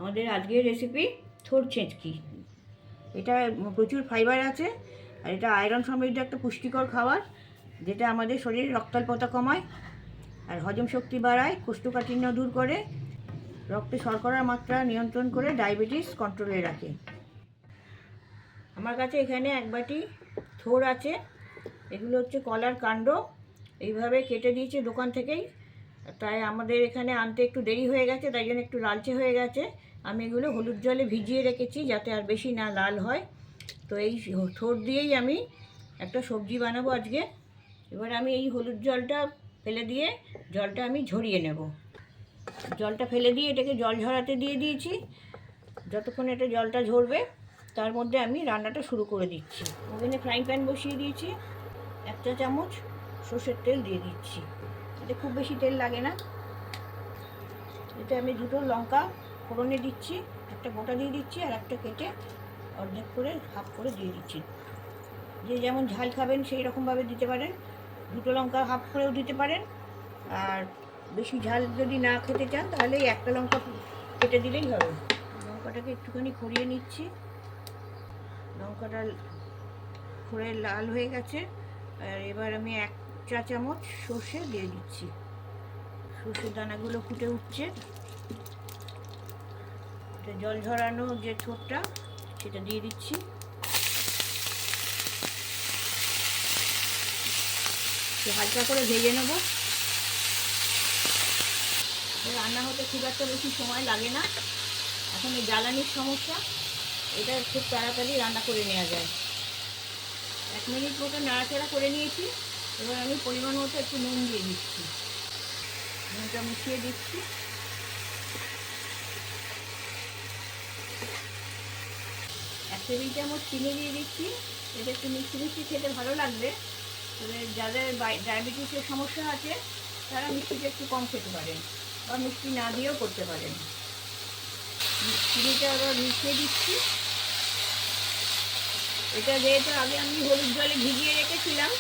আমাদের আজকের রেসিপি থোড় ছেঁচকি। এটা প্রচুর ফাইবার আছে আর এটা আয়রন সমৃদ্ধ একটা পুষ্টিকর খাবার, যেটা আমাদের শরীরে রক্তাল্পতা কমায় আর হজম শক্তি বাড়ায়, কোষ্ঠকাঠিন্য দূর করে, রক্তে শর্করার মাত্রা নিয়ন্ত্রণ করে, ডায়াবেটিস কন্ট্রোলে রাখে। আমার কাছে এখানে এক বাটি থোড় আছে। এগুলো হচ্ছে কলার কাণ্ড, এইভাবে কেটে দিয়েছে দোকান থেকেই। তাই আমাদের এখানে আনতে একটু দেরি হয়ে গেছে, তাই জন্য একটু লালচে হয়ে গেছে। আমি এগুলো হলুদ জলে ভিজিয়ে রেখেছি যাতে আর বেশি না লাল হয়। তো এই থোড় দিয়েই আমি একটা সবজি বানাবো আজকে। এবার আমি এই হলুদ জলটা ফেলে দিয়ে জলটা আমি ঝরিয়ে নেব। জলটা ফেলে দিয়ে এটাকে জল ঝরাতে দিয়ে দিয়েছি। যতক্ষণ এটা জলটা ঝরবে তার মধ্যে আমি রান্নাটা শুরু করে দিচ্ছি। ওখানে ফ্রাইং প্যান বসিয়ে দিয়েছি, 1 চা চামচ সর্ষের তেল দিয়ে দিচ্ছি। এতে খুব বেশি তেল লাগে না। এতে আমি 2টো লঙ্কা ফোড়নে দিচ্ছি, একটা গোটা দিয়ে দিচ্ছি আর একটা কেটে অর্ধেক করে হাফ করে দিয়ে দিচ্ছি। যে যেমন ঝাল খাবেন সেই রকমভাবে দিতে পারেন। 2টো লঙ্কা হাফ করেও দিতে পারেন। আর বেশি ঝাল যদি না খেতে চান তাহলে একটা লঙ্কা কেটে দিলেই হবে। লঙ্কাটাকে একটুখানি খড়িয়ে নিচ্ছি। লঙ্কাটা খড়ে লাল হয়ে গেছে। আর এবার আমি 1 চা চামচ সর্ষে দিয়ে দিচ্ছি। সর্ষের দানাগুলো ফুটে উঠছে। জল ঝরানো যে থোড়টা সেটা দিয়ে দিচ্ছি। হালকা করে ভেজে নেব। রান্না হতে খুব একটা বেশি সময় লাগে না। এখন এই জ্বালানির সমস্যা, এটা খুব তাড়াতাড়ি রান্না করে নেওয়া যায়। 1 মিনিট মতো নাড়াচাড়া করে নিয়েছি। এবার আমি পরিমাণ মতো একটু নুন দিয়ে দিচ্ছি। নুনটা মিশিয়ে দিচ্ছি। এক টেবিল চামচ চিনি দিয়ে দিচ্ছি। এটা একটু মিষ্টি মিষ্টি খেতে ভালো লাগবে। তবে যাদের ডায়াবেটিসের সমস্যা আছে তারা মিষ্টিটা একটু কম খেতে পারেন বা মিষ্টি না দিয়েও করতে পারেন। চিনিটা আবার মিশিয়ে দিচ্ছি। এটা যেহেতু আগে আমি হলুদ জলে ভিজিয়ে রেখেছিলাম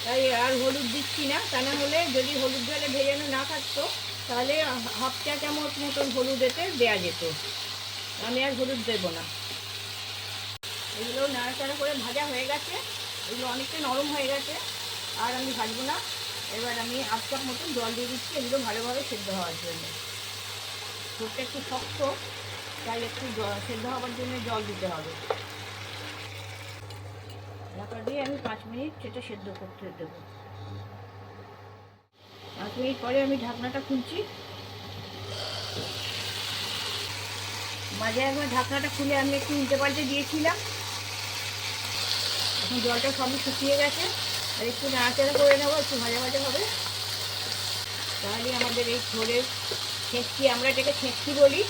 তাই আর হলুদ দিচ্ছি না। তা না হলে যদি হলুদ জলে ভেজানো না থাকতো তাহলে হাফ চা চামচ মতন হলুদ এতে দেওয়া যেত। আমি আর হলুদ দেবো না। এগুলো নাড়াচাড়া করে ভাজা হয়ে গেছে। এগুলো অনেকটা নরম হয়ে গেছে, আর আমি ভাজবো না। এবার আমি 1/2 কাপ মতন জল দিয়ে দিচ্ছি এগুলো ভালোভাবে সেদ্ধ হওয়ার জন্য। ঠোঁটটা একটু শক্ত, তাই একটু সেদ্ধ হওয়ার জন্য জল দিতে হবে। ঢাকা দিয়ে আমি 5 মিনিট সেটা সেদ্ধ করতে দেবো। 5 মিনিট পরে আমি ঢাকনাটা খুলছি। মাঝে একবার ঢাকনাটা খুলে আমি একটু উল্টে পাল্টে দিয়েছিলাম। এখন জলটা সবই শুকিয়ে গেছে। আর একটু নাড়াচাড়া করে নেবো, একটু ভাজা ভাজা হবে। তাহলে আমাদের এই থোড়ের ছেঁচকি, আমরা এটাকে ছেঁচকি বলি,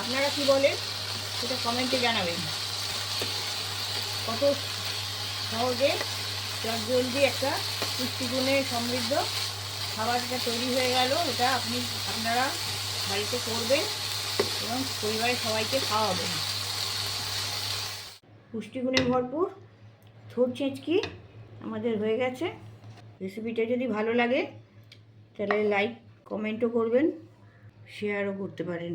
আপনারা কি বলেন সেটা কমেন্টে জানাবেন। কত সহজে জলদি একটা পুষ্টিগুণে সমৃদ্ধ খাবারটা তৈরি হয়ে গেল। এটা আপনারা বাড়িতে করবেন এবং পরিবারের সবাইকে খাওয়াবেন। পুষ্টিগুণে ভরপুর থোড় ছেঁচকি আমাদের হয়ে গেছে। রেসিপিটা যদি ভালো লাগে তাহলে লাইক কমেন্টও করবেন, শেয়ারও করতে পারেন।